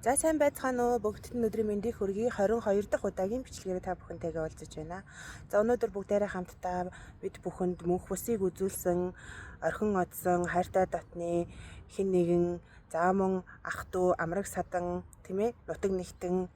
За сайн байцгаана уу. Бүгдд нь өдрийн мэндийг хүргэе. 22 дахь удаагийн бичлэгээр та бүхэнтэйгээ уулзаж байна. За өнөөдөр бүгдээрээ хамтдаа бид бүхэнд мөнх бүсийг үзүүлсэн, орхин одсон, хайртай дотны хэн нэгэн, за мөн ах トゥ амраг садан, тийм ээ, нутаг нэгтэн,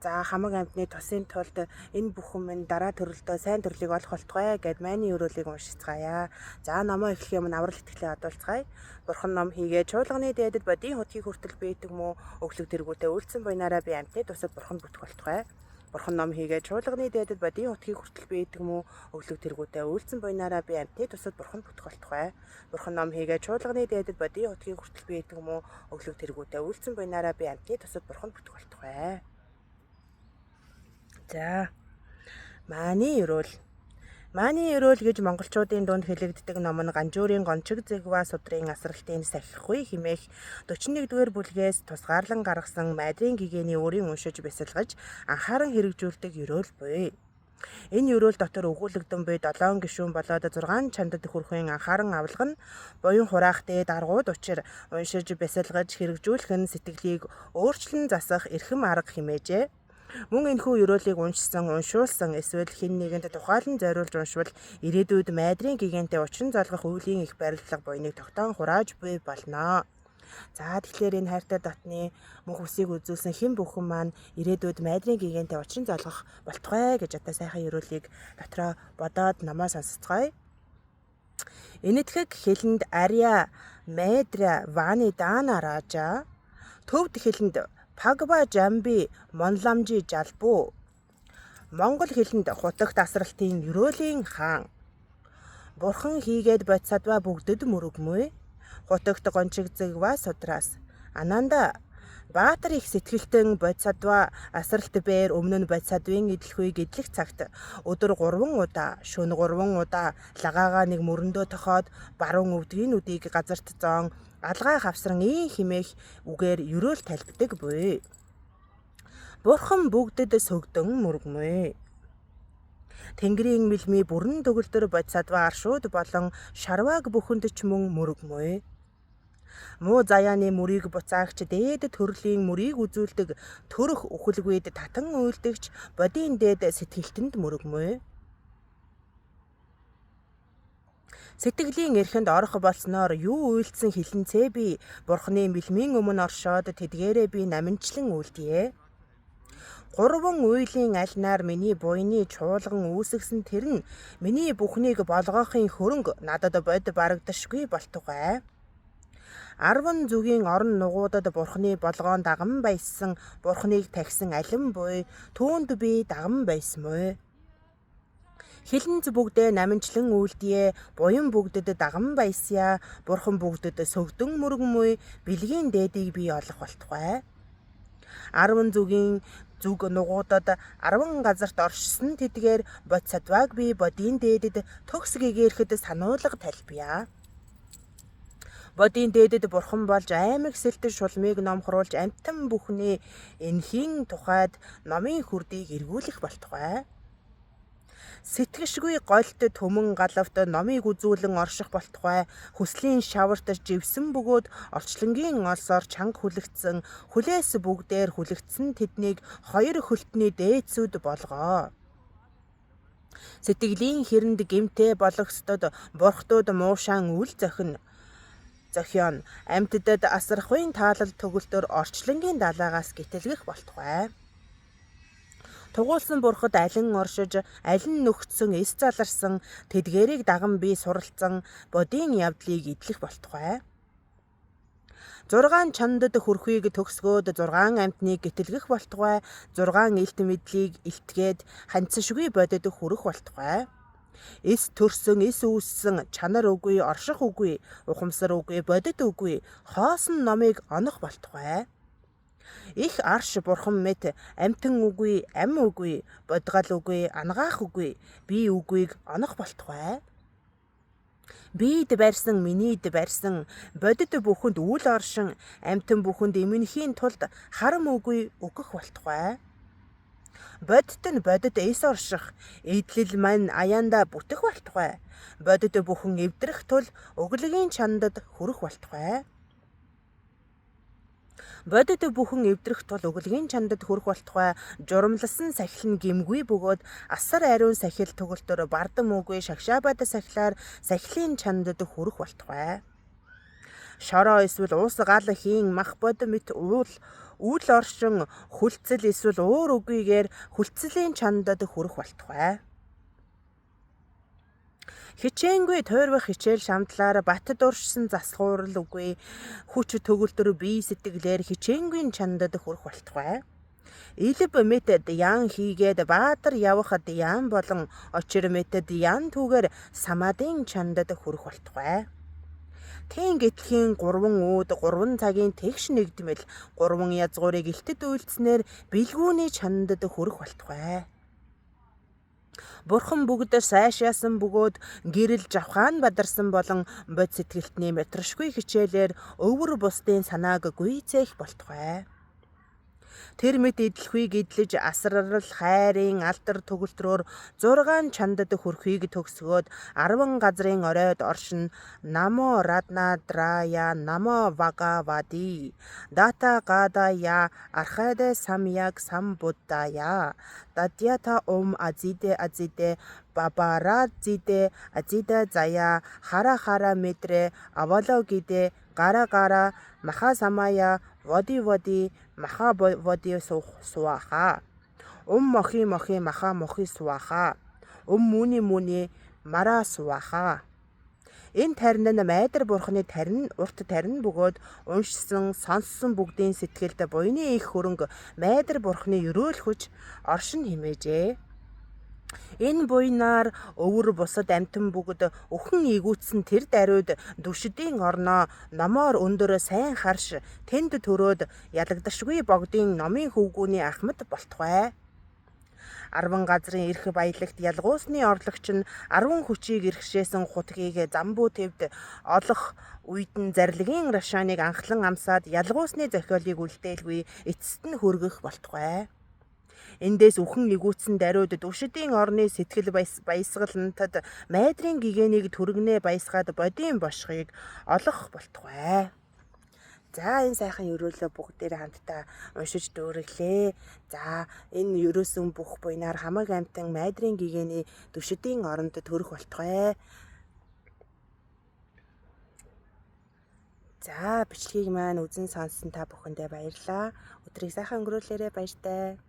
за хамаг амьтны тусын тулд энэ бүхэн минь дараа төрөлдөө сайн төрлийг олох болтугай гэд майны өрөөлийг уншицгаая. За номоо эхлэх юм аврал итгэлээ одуулцгаая. Бурхан ном хийгээ чуулганы дээдэд бодийн хотгийг хүртэл бийдэг мүү өглөг тэргүүтээ үйлцэн буйнаараа би амьтны тусад бурхан бүтэх болтугай. Бурхан ном хийгээ чуулганы дээдэд бодийн хотгийг хүртэл бийдэг мүү өглөг тэргүүтээ үйлцэн буйнаараа би амьтны тусад бурхан бүтэх болтугай. Бурхан ном хийгээ чуулганы дээдэд бодийн хотгийг хүртэл бийдэг мүү өглөг тэргүүтээ үйлцэн буйнаараа би амьтны тусад бурхан бүтэх болтугай. За Мааны өрөөл. Мааны өрөөл гэж монголчуудын дунд хэлэгддэг ном нь Ганжуурын Гончиг Зэгва судрын асралтын сахихгүй хэмээх 41-р бүлгээс тусгаарлан гаргасан майдрын гэгээний өөрийн уншиж бясалгаж анхааран хэрэгжүүлдэг өрөөл буй. Энэ өрөөл дотор өгүүлэгдэн буй 7 гишүүн болоод 6 чандад хүрэхийн анхааран авалга нь буян хураах дээд аргууд учир уншиж бясалгаж хэрэгжүүлэх нь сэтгэлийг өөрчлөн засах эрхэм арга хэмээжээ. Мөн энэхүү өрөөлийг уншуулсан эсвэл хэн нэгэнд тухайлан зориулж уншвал ирээдүйд майдрын гигэнтэй учин залгах үеийн их барилдлага буйныг тогтоон хурааж буй болно. За тэгэхээр энэ хайртай дотны мөнх бүсийг үзүүлсэн хэн бүхэн маань ирээдүйд майдрын гигэнтэй учин залгах болтугай гэж одоо сайхан өрөөлийг дотроо бодоод намаа сонсцгоё. Энэтхэг хэлэнд арья майдра вани дана ража төвд хэлэнд Пагба жамби монламжи жалбу. Монгол хэлэнд хутагт асралтын өрөөлийн хаан. Бурхан хийгээд бодсадва бүгдэд мөрөгмөй. Хутагт гончиг зэгва судраас. Ананда Баатар их сэтгэлтэн бодсадва асралт бээр өмнө нь бодсадвын идэлхүйг идэлх цагт өдөр 3 удаа, шөнө 3 удаа лагаага нэг мөрөндөө тохоод баруун өвдгийн үдийг газарт зоон алгаа хавсран ийн химээх үгээр өрөөл талбдаг буй. Бурхан бүгдэд сөгдөн мөргмөй. Тэнгэрийн мэлмий бүрэн төгөлдөр бодсадва аршууд болон шарвааг бүхэнд ч мөн мөргмөй. Муу заяаны мөрийг буцаагч дээд төрлийн мөрийг үзүүлдэг төрөх үхэлгүйд татан уйлдэгч бодийн дээд сэтгэлтэнд мөргмөй. Сэтгэлийн эрхэнд орох болсноор юу үйлдсэн хэлэнцээ би Бурханы мэлмийн өмнө оршоод тэдгээрээ би наминчлан үлдье. 3 үйлийн альнаар миний буйны чуулган үүсгэсэн тэр нь миний бүхнийг болгоохын хөрөнгө надад бод барагдашгүй болтугай. 10 зүгийн орон нугуудад Бурханы болгоон даган баяссан Бурханыг тагсан алин буй түүнд би даган байсмүй. Хилэнц бүгдээ наминчлан үлдье, буян бүгдэд даган баяся, Бурхан бүгдэд сөгдөн мөргмөй, бэлгийн дээдийг би олох болтугай. 10 зүгийн зүг нугуудад 10 газарт оршсон тэдгээр бодсадвааг би бодийн дээдэд төгс гэгэрхэд сануулга талбия. Бодийн дээдэд Бурхан болж аймаг сэлтэн шулмыг номхруулж амтан бүхний энхийн тухайд номын хүрдийг эргүүлэх болтугай. Сэтгэшгүй голд төмөн галавт номыг үзүүлэн орших болтугай. Хүслийн шаварт живсэн бөгөөд орчлонгийн олсоор чанга хүлэгдсэн хүлээс бүгдээр хүлэгдсэн тэднийг 2 хөлтний дээдсүүд болгоо. Сэтгэлийн хэрэнд гэмтээ болгохстод бурхтууд муушаан үл зохион амьтдад асрахын таалал төгөлтөр орчлонгийн далаагаас гитэлгэх болтугай. Тугуулсан бурхад алин оршиж, алин нөхцсөн эс заларсан тэдгээрийг даган би суралцсан бодийн явдлыг идэлэх болтугай. 6 чандад хүрхийг төгсгөөд 6 амьтныг гитэлгэх болтугай. 6 илт мэдлийг илтгээд ханцшгүй бодид хүрэх болтугай. Эс төрсөн, эс үүссэн, чанар үгүй, орших үгүй, ухамсар үгүй, бодит үгүй, хоосон номыг онох болтугай. Их арш бурхан мэт амтан үгүй, ам үгүй, бодгал үгүй, ангаах үгүй, би үгүйг онох болтугай. Бид барьсан, минийд барьсан, бодит бүхэнд үл оршин, амтан бүхэнд эмнэхийн тулд харам үгүй өгөх болтугай. Бодит нь бодит эс орших, эдлэл мань аяанда бүтэх болтугай. Бодит бүхэн эвдрэх тул өглөгийн чандад хүрэх болтугай. Бодит бүхэн эвдрэх тул өглөгийн чандад хүрэх болтугай журамласан сахил нь гимгүй бөгөөд асар ариун сахил төгөлтөөр бардам үгүй шагшаабад сахилаар сахилын чандад хүрэх болтугай. Шороо эсвэл уус гал хийн мах бод мэт үл оршин хүлцэл эсвэл уур үгүйгээр хүлцлийн чандад хүрэх болтугай. Хичээнгүй тойрвох хичээл шамдлаар бат дуршсан засгуурал үгүй хүч төгөлдөр бие сэтгэлээр хичээнгүй чандад хүрэх болтугай. Илб мэтэд ян хийгээд баатар явхад ян болон очир мэтэд ян түүгээр самадын чандад хүрэх болтугай. Тэн гэтлэхийн 3 үүд 3 цагийн тэгш нэгдмэл 3 язгуурыг илтэд үйлцснээр бэлгүүний чандад хүрэх болтугай. Бурхан бүгд сайшаасан бөгөөд гэрэл жавхаан бадарсан болон бод сэтгэлтний мэтршгүй хичээлээр өвөр бусдын санааг гүйцээх болтугай. Тэр мэд идэлхүйг идэлж асрарал хайрын алдар төгөлтрөөр 6 чандад хүрхийг төгсгөөд 10 газрын оройд оршин намо радна драя намо вагавади дата гадая архаде самьяг самбуддая дадята азиде бабара зиде азида зая хара медре авологиде гара маха самая води маха води суаха мохи маха мохи суаха муни мара суаха. Энэ тарин нь майдар бурхны тарин урт тарин бөгөөд уншсан сонссон бүгдийн сэтгэлд буйны их хөрөнгө майдар бурхны өрөөл хүч оршин химээжээ. Энэ буйнаар өвөр бусад амьтан бүгд өхөн игүүцсэн тэр даруйд дүшдийн орноо номоор өндөр сайн харш тэнд төрөөд ялагдашгүй богдын номын хөвгүүний ахмад болтугай. 10 газрын эрх баялагт ялгуусны орлогч нь 10 хүчийг эрхшээсэн хутгийг замбуу тэвд олох үед нь зарлагын рашааныг анхлан амсаад ялгуусны зохиолыг үлдээлгүй эцэст нь хүргэх болтугай. Эндээс үхэн игүүцсэн даруйд дүшдийн орны сэтгэл баясгалантад майдрын гэгэнийг түргэнэ баясгаад бодийн бошхыг олох болтугай. За энэ сайхан өрөөлөө бүгдээрээ хамтдаа уншиж дүүрэглээ. За энэ ерөөсөн бүх буйнаар хамаг амтан майдрын гэгэний дүшдийн оронд төрөх болтугай. За бичлэгийг маань үзэн сонссон та бүхэндээ баярлалаа. Өдрийг сайхан өнгөрүүлээрэ баяртай.